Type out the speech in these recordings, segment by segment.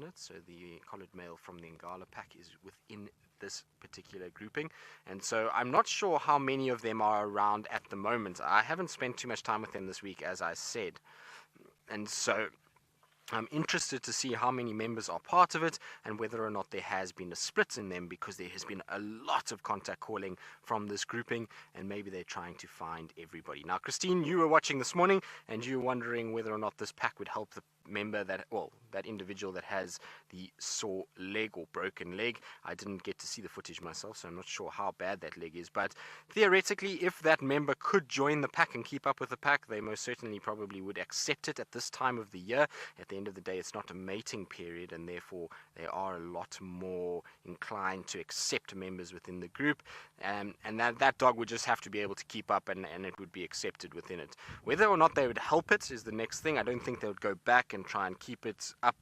it. So the collared male from the Ngala pack is within this particular grouping, and so I'm not sure how many of them are around at the moment. I haven't spent too much time with them this week, as I said, and so I'm interested to see how many members are part of it and whether or not there has been a split in them, because there has been a lot of contact calling from this grouping and maybe they're trying to find everybody. Now, Christine, you were watching this morning and you were wondering whether or not this pack would help the member that individual that has the sore leg or broken leg. I didn't get to see the footage myself, so I'm not sure how bad that leg is, but theoretically, if that member could join the pack and keep up with the pack, they most certainly probably would accept it at this time of the year. At the end of the day, it's not a mating period, and therefore they are a lot more inclined to accept members within the group, and that dog would just have to be able to keep up, and it would be accepted within it. Whether or not they would help it is the next thing. I don't think they would go back and try and keep it up,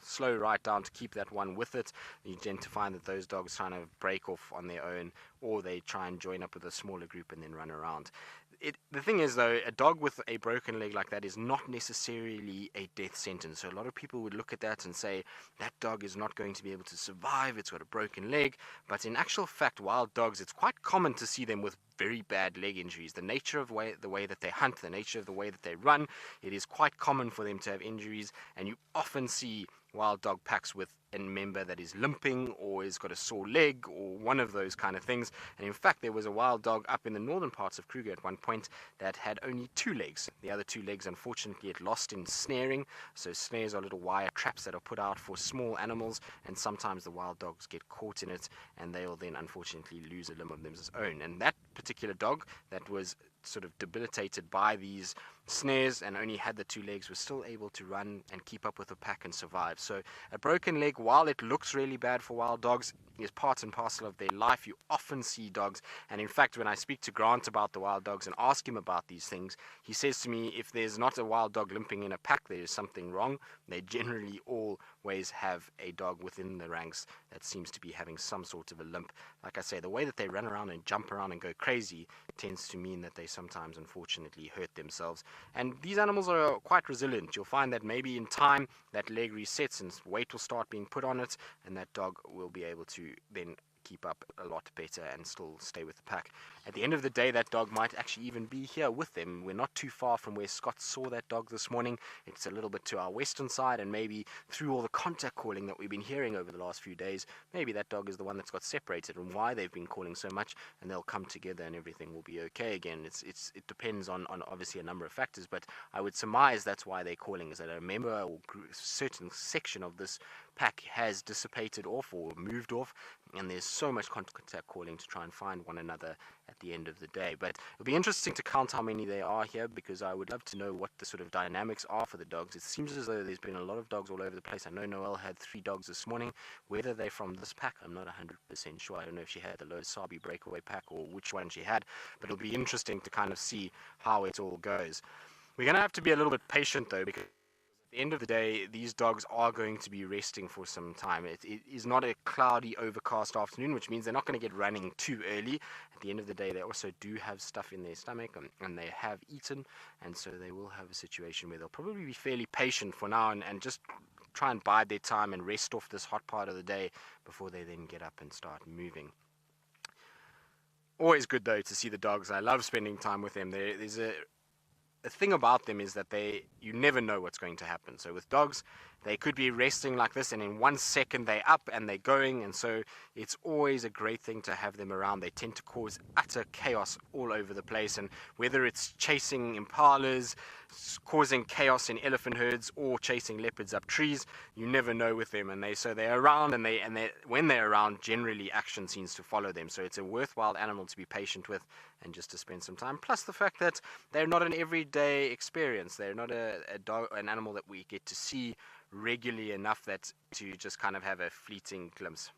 slow right down to keep that one with it. You tend to find that those dogs kind of break off on their own, or they try and join up with a smaller group and then run around. The thing is, though, a dog with a broken leg like that is not necessarily a death sentence. So a lot of people would look at that and say, that dog is not going to be able to survive, it's got a broken leg. But in actual fact, wild dogs, it's quite common to see them with very bad leg injuries. The nature of the way that they hunt, the nature of the way that they run, it is quite common for them to have injuries, and you often see wild dog packs with a member that is limping or has got a sore leg or one of those kind of things. And in fact, there was a wild dog up in the northern parts of Kruger at one point that had only 2 legs. The other 2 legs, unfortunately, it lost in snaring. So snares are little wire traps that are put out for small animals, and sometimes the wild dogs get caught in it and they'll then unfortunately lose a limb of them's own. And that particular dog that was sort of debilitated by these snares and only had the 2 legs was still able to run and keep up with the pack and survive. So a broken leg, while it looks really bad for wild dogs, is part and parcel of their life. You often see dogs, and in fact, when I speak to Grant about the wild dogs and ask him about these things, he says to me, if there's not a wild dog limping in a pack, there is something wrong. They generally always have a dog within the ranks that seems to be having some sort of a limp. Like I say, the way that they run around and jump around and go crazy tends to mean that they sometimes unfortunately hurt themselves. And these animals are quite resilient. You'll find that maybe in time that leg resets and weight will start being put on it, and that dog will be able to then keep up a lot better and still stay with the pack. At the end of the day, that dog might actually even be here with them. We're not too far from where Scott saw that dog this morning. It's a little bit to our western side, and maybe through all the contact calling that we've been hearing over the last few days, maybe that dog is the one that's got separated and why they've been calling so much, and they'll come together and everything will be okay again. It depends on obviously a number of factors, but I would surmise that's why they're calling, is that a member or certain section of this pack has dissipated off or moved off, and there's so much contact calling to try and find one another at the end of the day. But it'll be interesting to count how many there are here, because I would love to know what the sort of dynamics are for the dogs. It seems as though there's been a lot of dogs all over the place. I know Noelle had 3 dogs this morning. Whether they're from this pack, I'm not 100% sure. I don't know if she had the Losabi breakaway pack or which one she had, but it'll be interesting to kind of see how it all goes. We're going to have to be a little bit patient though, because the end of the day, these dogs are going to be resting for some time. It is not a cloudy, overcast afternoon, which means they're not going to get running too early. At the end of the day, they also do have stuff in their stomach, and they have eaten, and so they will have a situation where they'll probably be fairly patient for now and just try and bide their time and rest off this hot part of the day before they then get up and start moving. Always good, though, to see the dogs. I love spending time with them. There's a thing about them is that you never know what's going to happen. So with dogs, they could be resting like this, and in 1 second they're up and they're going, and so it's always a great thing to have them around. They tend to cause utter chaos all over the place, and whether it's chasing impalas, causing chaos in elephant herds, or chasing leopards up trees, you never know with them. And they're around, and when they're around, generally action seems to follow them. So it's a worthwhile animal to be patient with and just to spend some time. Plus the fact that they're not an everyday experience. They're not an animal that we get to see regularly enough that to just kind of have a fleeting glimpse.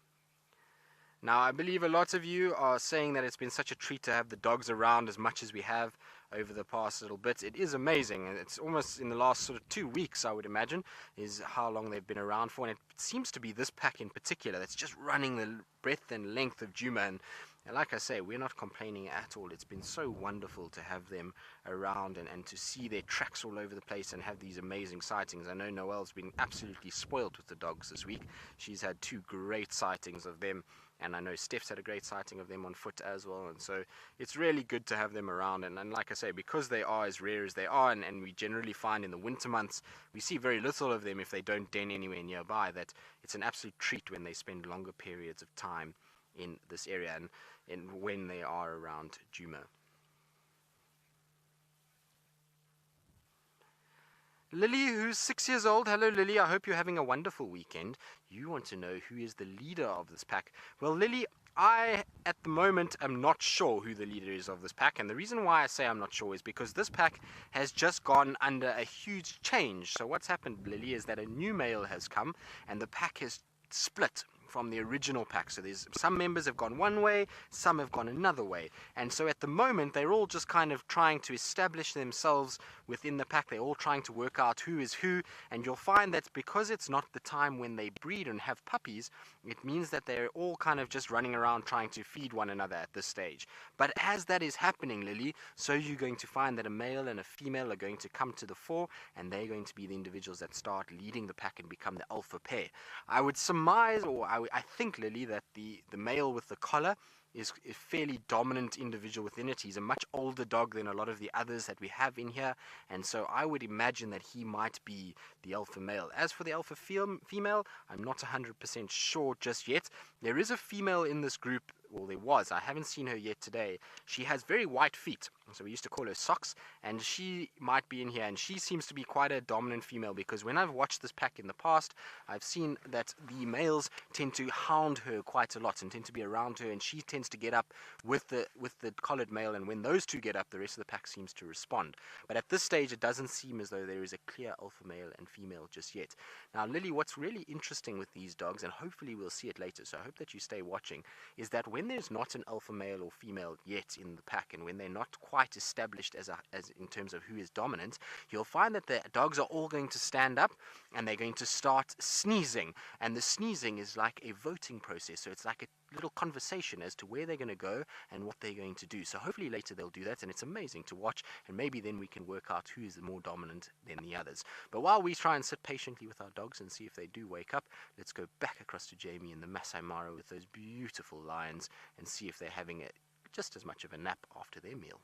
Now, I believe a lot of you are saying that it's been such a treat to have the dogs around as much as we have over the past little bit. It is amazing, and it's almost in the last sort of 2 weeks, I would imagine, is how long they've been around for. And it seems to be this pack in particular that's just running the breadth and length of Djuma, and And like I say, we're not complaining at all. It's been so wonderful to have them around and to see their tracks all over the place and have these amazing sightings. I know Noelle's been absolutely spoiled with the dogs this week. She's had 2 great sightings of them, and I know Steph's had a great sighting of them on foot as well. And so it's really good to have them around. And like I say, because they are as rare as they are, and we generally find in the winter months we see very little of them if they don't den anywhere nearby, that it's an absolute treat when they spend longer periods of time in this area and when they are around Djuma. Lily, who's 6 years old. Hello, Lily. I hope you're having a wonderful weekend. You want to know who is the leader of this pack. Well, Lily, I, at the moment, am not sure who the leader is of this pack. And the reason why I say I'm not sure is because this pack has just gone under a huge change. So what's happened, Lily, is that a new male has come and the pack has split from the original pack. So there's some members have gone one way, some have gone another way. And so at the moment, they're all just kind of trying to establish themselves within the pack. They're all trying to work out who is who. And you'll find that because it's not the time when they breed and have puppies, it means that they're all kind of just running around trying to feed one another at this stage. But as that is happening, Lily, so you're going to find that a male and a female are going to come to the fore, and they're going to be the individuals that start leading the pack and become the alpha pair. I would surmise, or I think, Lily, that the male with the collar is a fairly dominant individual within it. He's a much older dog than a lot of the others that we have in here, and so I would imagine that he might be the alpha male. As for the alpha female, I'm not 100% sure just yet. There is a female in this group, well, there was. I haven't seen her yet today. She has very white feet, so we used to call her Socks, and she might be in here, and she seems to be quite a dominant female, because when I've watched this pack in the past, I've seen that the males tend to hound her quite a lot and tend to be around her, and she tends to get up with the collared male, and when those two get up, the rest of the pack seems to respond. But at this stage, it doesn't seem as though there is a clear alpha male and female just yet. Now, Lily, what's really interesting with these dogs, and hopefully we'll see it later, so I hope that you stay watching, is that when there's not an alpha male or female yet in the pack, and when they're not quite established as in terms of who is dominant, you'll find that the dogs are all going to stand up and they're going to start sneezing. And the sneezing is like a voting process, so it's like a little conversation as to where they're going to go and what they're going to do. So hopefully later they'll do that, and it's amazing to watch, and maybe then we can work out who is more dominant than the others. But while we try and sit patiently with our dogs and see if they do wake up, let's go back across to Jamie in the Masai Mara with those beautiful lions and see if they're having just as much of a nap after their meal.